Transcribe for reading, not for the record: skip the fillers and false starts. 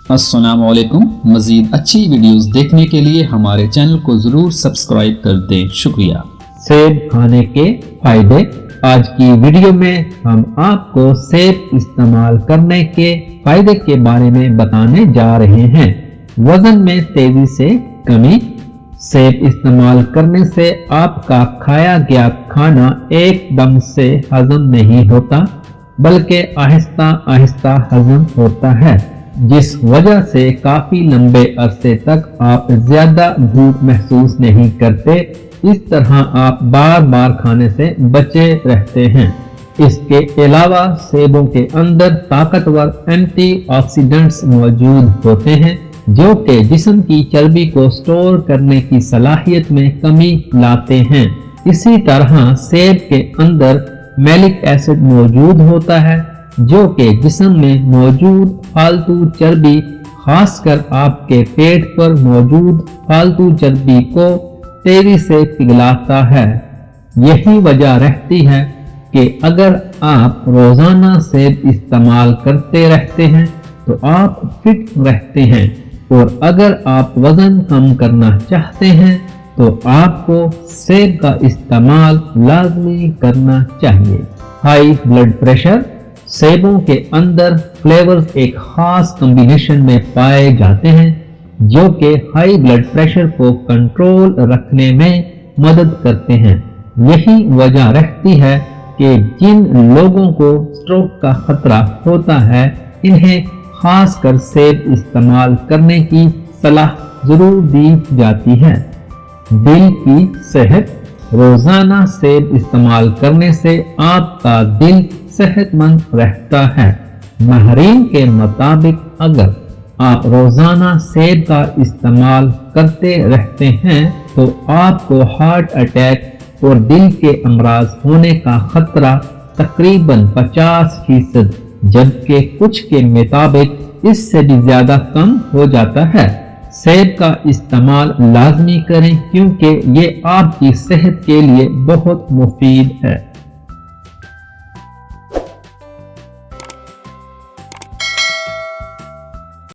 السلام علیکم۔ مزید اچھی ویڈیوز دیکھنے کے لیے ہمارے چینل کو ضرور سبسکرائب کر دیں، شکریہ۔ سیب کھانے کے فائدے۔ آج کی ویڈیو میں ہم آپ کو سیب استعمال کرنے کے فائدے کے بارے میں بتانے جا رہے ہیں۔ وزن میں تیزی سے کمی۔ سیب استعمال کرنے سے آپ کا کھایا گیا کھانا ایک دم سے ہضم نہیں ہوتا، بلکہ آہستہ آہستہ ہضم ہوتا ہے، جس وجہ سے کافی لمبے عرصے تک آپ زیادہ بھوک محسوس نہیں کرتے۔ اس طرح آپ بار بار کھانے سے بچے رہتے ہیں۔ اس کے علاوہ سیبوں کے اندر طاقتور اینٹی آکسیڈنٹس موجود ہوتے ہیں، جو کہ جسم کی چربی کو سٹور کرنے کی صلاحیت میں کمی لاتے ہیں۔ اسی طرح سیب کے اندر میلک ایسڈ موجود ہوتا ہے، جو کہ جسم میں موجود فالتو چربی، خاص کر آپ کے پیٹ پر موجود فالتو چربی کو تیزی سے پگھلاتا ہے۔ یہی وجہ رہتی ہے کہ اگر آپ روزانہ سیب استعمال کرتے رہتے ہیں تو آپ فٹ رہتے ہیں، اور اگر آپ وزن کم کرنا چاہتے ہیں تو آپ کو سیب کا استعمال لازمی کرنا چاہیے۔ High blood pressure. سیبوں کے اندر فلیورز ایک خاص کمبینیشن میں پائے جاتے ہیں، جو کہ ہائی بلڈ پریشر کو کنٹرول رکھنے میں مدد کرتے ہیں۔ یہی وجہ رہتی ہے کہ جن لوگوں کو سٹروک کا خطرہ ہوتا ہے، انہیں خاص کر سیب استعمال کرنے کی صلاح ضرور دی جاتی ہے۔ دل کی صحت۔ روزانہ سیب استعمال کرنے سے آپ کا دل صحت مند رہتا ہے۔ ماہرین کے مطابق اگر آپ روزانہ سیب کا استعمال کرتے رہتے ہیں تو آپ کو ہارٹ اٹیک اور دل کے امراض ہونے کا خطرہ تقریباً 50%، جبکہ کچھ کے مطابق اس سے بھی زیادہ کم ہو جاتا ہے۔ سیب کا استعمال لازمی کریں، کیونکہ یہ آپ کی صحت کے لیے بہت مفید ہے۔